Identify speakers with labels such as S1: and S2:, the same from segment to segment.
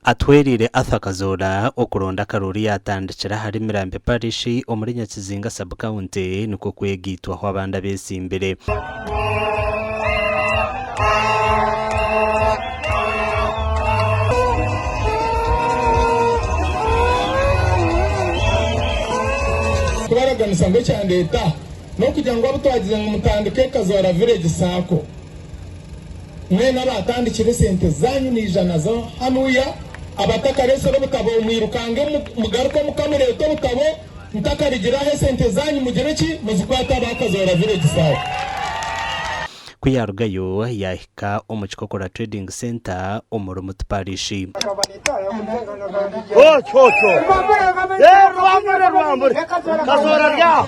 S1: atwerire athakazora okuronda karuri yatandikira hari Mirambe parishi omuri Nyakizinga sub county niko kwegitwa ho abanda besimbere
S2: kubaraganisa ngo cyane leta no kugira ngo abutwagize ngo mutandike Kazora village sako mwe n'abatandikire sente zanyu ni ijana zo hanuya abatakarese butabo mwirukange mugaruka mukamureto butabo mtakarigira he sente zanyu mugereki muzikwata bakazora village sako
S1: kuyarugayo yahika omukikokora trading center omuru parishi
S3: Kazora rya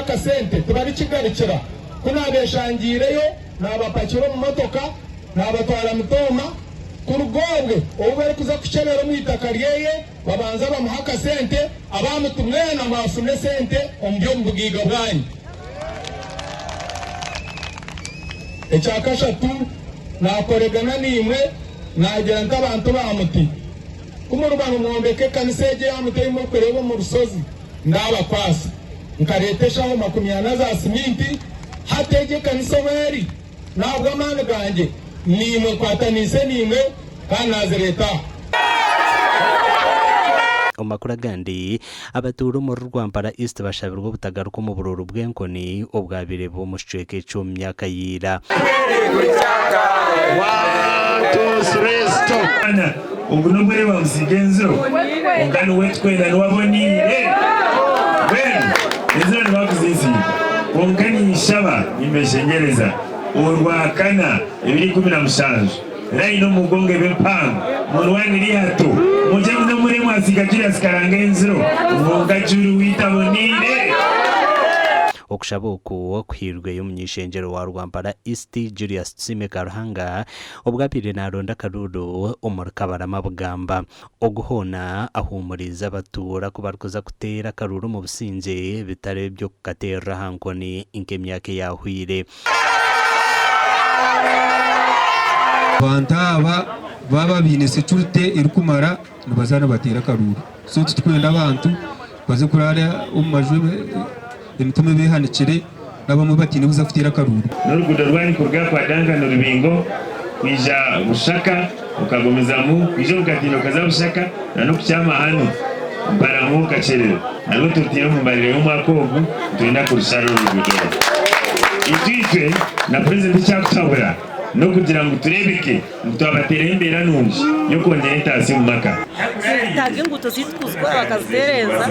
S2: kasente tubari kigarikira kunabeshangireyo nabapakiro mu motoka nabatwara mutoma kurugobwe obere kuza kuchelera mu itaka ryeye babanza bamuha kasente abamutumwe na mafune sente ombyo mbugiga bwanyu ecyakashatu nakoregana nimwe nagira ntabantu bamuti kumurubano mwombeke kaniseje yamuteyimo kureba mu rusozi ndaba kwasa nkareteshaho 20 za siminti hatege kanisoberi nabwo amana ganje nimwe kwatanise nimwe kanazereta
S1: omakura gandi abaturu mu Rwampara East bashabirwa butagaruka mu bururu bw'enkoni obwabire bo mushweke cyo myaka yira
S3: ubu nubure bamusigenzo ungana wetkwera nwabonire ezo nbakuzizi ungani ishaba imeshengereza urwakana 2017 raino mugonge bempanga murwani rihato muje no muri mwasigagira sikaranga enziro ngajuru witabonire
S1: okushaboku kwirwe y'umunyishengero wa Rwampara East Julius Tsime Karuhanga obwapire naronda karuru omurkabarama bugamba oguhona ahumuriza batura kubarkuza kutera karuru mu businje bitare byo kukatera hankoni inkemyake yahwire
S4: bantaba baba bine security irukumara nubazana batera karuru so tutwenda abantu baze kurara umajwe imitume behanikire nabamwe batine buza kutera karuru
S3: n'urugudo rwani kurga kwa danga no rubingo kwija bushaka ukagomeza mu kwije ugatino kaza bushaka no kucyama hano mbaramu kacerero nalo tutiro mu barire yo mwakogu twenda kurushara urugudo itwitwe na president cyakutawura no kugira ngo turebeke twabatere imbere nunji yo kongera itasi mu maka
S5: tage nguto zituzwa bakazereza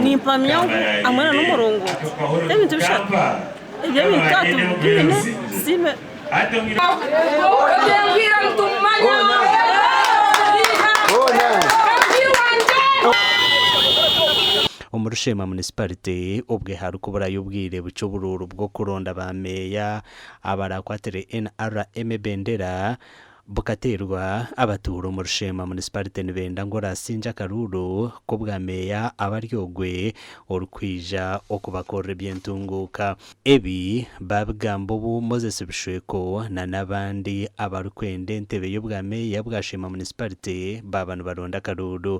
S5: nimpamya amana n'umurongo ebintu bishaka ibyo bitatu bine sime
S1: Umurushema municipality ubwe hari kubura y'ubwire bucobururu bwo kuronda bameya abarakwatere NRM bendera bukaterwa abaturu mu Rushema municipality nibenda ngo rasinja karuru ko bwameya abaryogwe orukwija okubakore byentunguka ebi babgambo bu Moses Bishweko na nabandi abarukwende ntebe y'ubwameya bwashema municipality babanu baronda karuru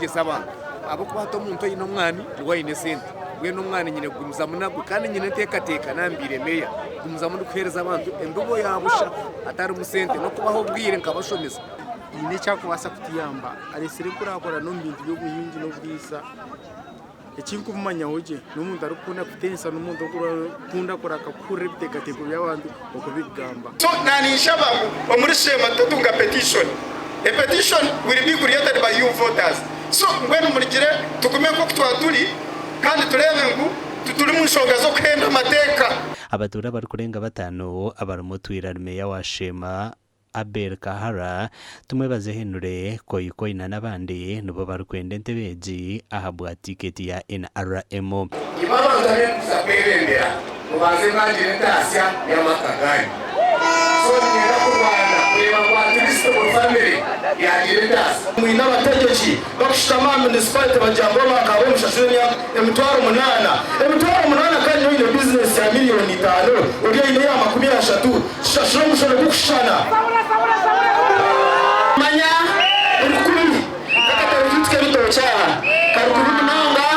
S6: Saba abo kwato muntu ino mwani rwayine sente bwe no mwani nyine gumuza munabwo kandi nyine teka nambire meya gumuza muri kwereza abantu endubo yabusha atari umusente no kubaho bwire nkabashomeza nyine cyakubasa kutiyamba ari sire kurakora no mbindi byo guhingi no bwisa ikintu kumanya hoje n'umuntu arukunda kutensa n'umuntu kunda kuraka kure bitekateko by'abantu okubigamba
S2: so nani shababu omuri shema tutunga petition. A petition will be created by you voters. So when murigire tukume ko twaturi kandi turebe ngo tuturi mu nshoga zo kwenda mateka
S1: abatura bari kurenga batanu abarumutwira meya wa Shema Abel Kahara tumwe bazehenure koyikoina nabandi nubo bari kwende ntebeji ahabwa tiketi ya NRM
S2: ibabanza kusapelendera mubanze nganje ntasya ya makagani so ngira kurwana kureba kwa Kristo mu family ya Giretas mwina bategeji bakushikama municipality bajambo bakabo mushashire emitwaro munana kandi no ine business ya miliyoni 5 uriyo ine ya 30 shashira mushoro gukushana manya urukumi akatari kitwe bitocha karukuru nanga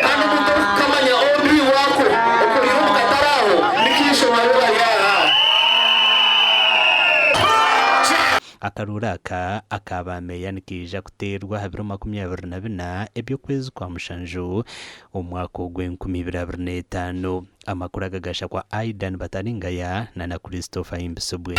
S2: kandi muto kamanya obi wako uko yuru kataraho bikisho marura ya
S1: akarura aka akabameya nikija kuterwa 2024 ebyokwezi kwa mushanju umwaka gw'2025 amakuru agagasha kwa Aidan Bataningaya na Christopher Imbisobwe.